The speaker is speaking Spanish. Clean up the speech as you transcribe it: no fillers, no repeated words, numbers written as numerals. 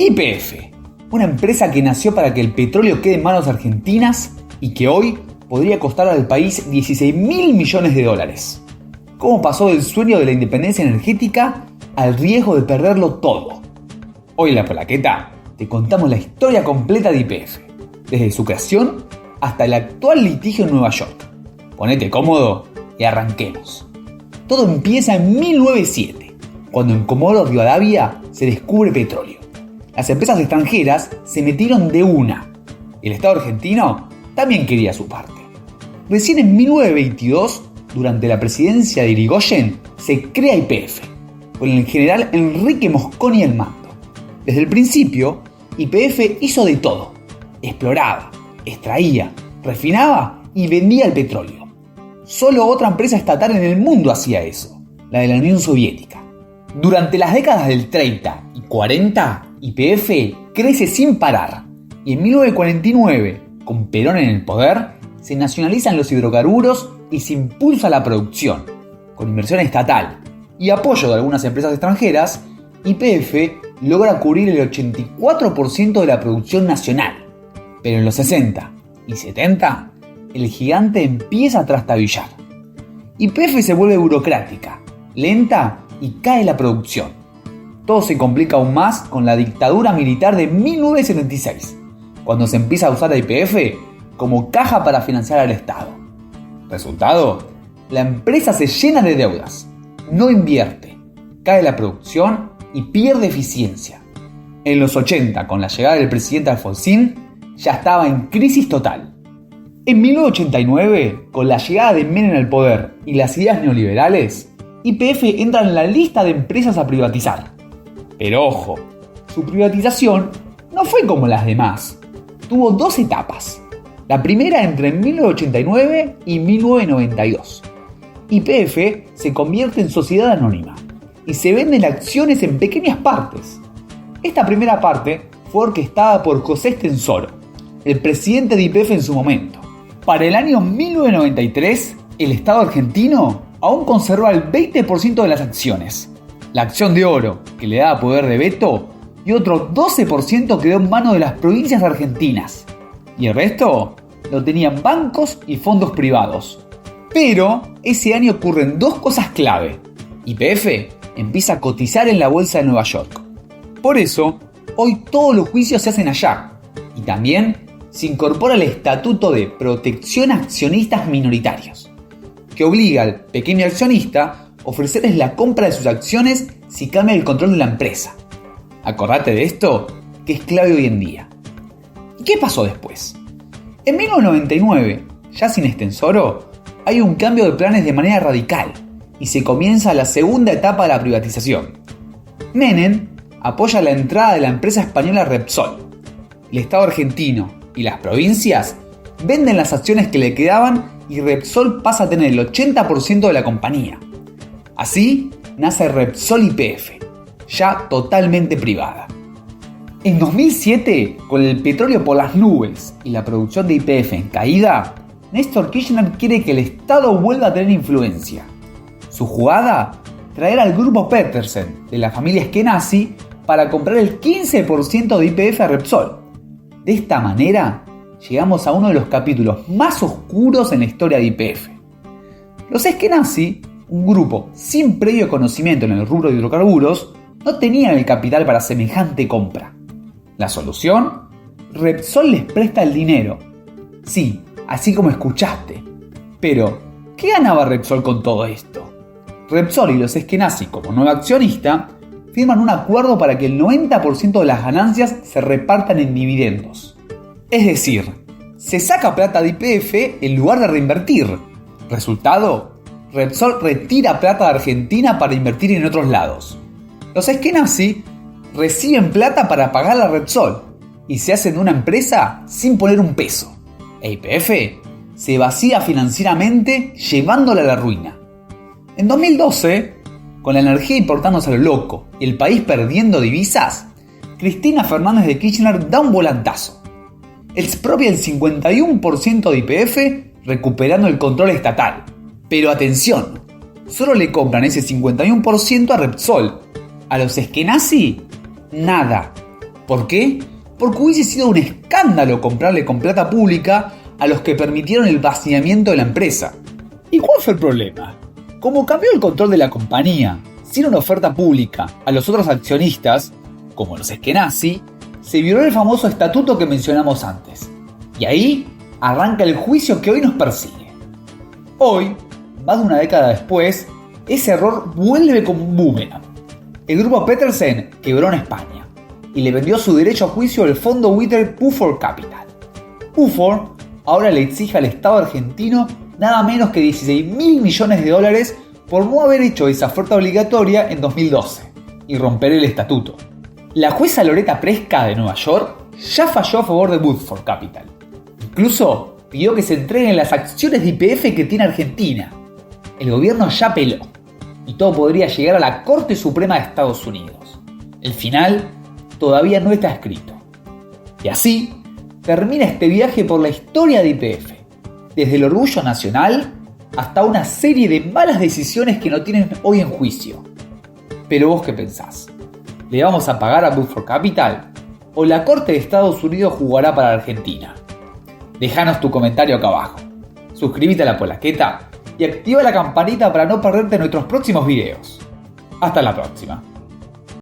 YPF, una empresa que nació para que el petróleo quede en manos argentinas y que hoy podría costar al país 16.000 millones de dólares. ¿Cómo pasó del sueño de la independencia energética al riesgo de perderlo todo? Hoy en La Plaqueta te contamos la historia completa de YPF, desde su creación hasta el actual litigio en Nueva York. Ponete cómodo y arranquemos. Todo empieza en 1907, cuando en Comodoro Rivadavia se descubre petróleo. Las empresas extranjeras se metieron de una. El Estado argentino también quería su parte. Recién en 1922, durante la presidencia de Irigoyen, se crea YPF, con el general Enrique Mosconi al mando. Desde el principio, YPF hizo de todo. Exploraba, extraía, refinaba y vendía el petróleo. Solo otra empresa estatal en el mundo hacía eso, la de la Unión Soviética. Durante las décadas del 30 y 40, YPF crece sin parar y en 1949, con Perón en el poder, se nacionalizan los hidrocarburos y se impulsa la producción. Con inversión estatal y apoyo de algunas empresas extranjeras, YPF logra cubrir el 84% de la producción nacional. Pero en los 60 y 70, el gigante empieza a trastabillar. YPF se vuelve burocrática, lenta y cae la producción. Todo se complica aún más con la dictadura militar de 1976, cuando se empieza a usar a YPF como caja para financiar al Estado. Resultado, la empresa se llena de deudas, no invierte, cae la producción y pierde eficiencia. En los 80, con la llegada del presidente Alfonsín, ya estaba en crisis total. En 1989, con la llegada de Menem al poder y las ideas neoliberales, YPF entra en la lista de empresas a privatizar. Pero ojo, su privatización no fue como las demás. Tuvo dos etapas. La primera entre 1989 y 1992. YPF se convierte en sociedad anónima y se venden acciones en pequeñas partes. Esta primera parte fue orquestada por José Estenssoro, el presidente de YPF en su momento. Para el año 1993, el Estado argentino aún conserva el 20% de las acciones. La acción de oro, que le daba poder de veto, y otro 12% quedó en manos de las provincias argentinas. Y el resto lo tenían bancos y fondos privados. Pero ese año ocurren dos cosas clave. YPF empieza a cotizar en la bolsa de Nueva York. Por eso, hoy todos los juicios se hacen allá. Y también se incorpora el Estatuto de Protección a Accionistas Minoritarios, que obliga al pequeño accionista a ofrecerles la compra de sus acciones si cambia el control de la empresa. Acordate de esto, que es clave hoy en día. ¿Y qué pasó después? En 1999, ya sin Estenssoro, hay un cambio de planes de manera radical y se comienza la segunda etapa de la privatización. Menem apoya la entrada de la empresa española Repsol. El Estado argentino y las provincias venden las acciones que le quedaban y Repsol pasa a tener el 80% de la compañía. Así nace Repsol YPF, ya totalmente privada. En 2007, con el petróleo por las nubes y la producción de YPF en caída, Néstor Kirchner quiere que el Estado vuelva a tener influencia. Su jugada, traer al grupo Petersen de la familia Eskenazi para comprar el 15% de YPF a Repsol. De esta manera, llegamos a uno de los capítulos más oscuros en la historia de YPF. Los Eskenazi, un grupo sin previo conocimiento en el rubro de hidrocarburos, no tenían el capital para semejante compra. La solución: Repsol les presta el dinero. Sí, así como escuchaste. Pero, ¿qué ganaba Repsol con todo esto? Repsol y los Eskenazi, como nuevo accionista, firman un acuerdo para que el 90% de las ganancias se repartan en dividendos. Es decir, se saca plata de YPF en lugar de reinvertir. Resultado: Repsol retira plata de Argentina para invertir en otros lados. Los Eskenazi reciben plata para pagar a Repsol y se hacen una empresa sin poner un peso. YPF se vacía financieramente, llevándola a la ruina. En 2012, con la energía importándose a lo loco y el país perdiendo divisas, Cristina Fernández de Kirchner da un volantazo. Expropia el 51% de YPF, recuperando el control estatal. Pero atención, solo le compran ese 51% a Repsol. A los Eskenazi, nada. ¿Por qué? Porque hubiese sido un escándalo comprarle con plata pública a los que permitieron el vaciamiento de la empresa. ¿Y cuál fue el problema? Como cambió el control de la compañía sin una oferta pública a los otros accionistas, como los Eskenazi, se violó el famoso estatuto que mencionamos antes. Y ahí arranca el juicio que hoy nos persigue. Hoy, más de una década después, ese error vuelve como un boomerang. El grupo Petersen quebró en España y le vendió su derecho a juicio al fondo buitre Buford Capital. Buford ahora le exige al Estado argentino nada menos que 16.000 millones de dólares por no haber hecho esa oferta obligatoria en 2012 y romper el estatuto. La jueza Loretta Preska de Nueva York ya falló a favor de Buford Capital. Incluso pidió que se entreguen las acciones de YPF que tiene Argentina. El gobierno ya apeló y todo podría llegar a la Corte Suprema de Estados Unidos. El final todavía no está escrito. Y así termina este viaje por la historia de YPF, desde el orgullo nacional hasta una serie de malas decisiones que no tienen hoy en juicio. Pero vos qué pensás, ¿le vamos a pagar a Buford Capital o la Corte de Estados Unidos jugará para Argentina? Déjanos tu comentario acá abajo, suscríbete a La Polaqueta y activa la campanita para no perderte nuestros próximos videos. Hasta la próxima.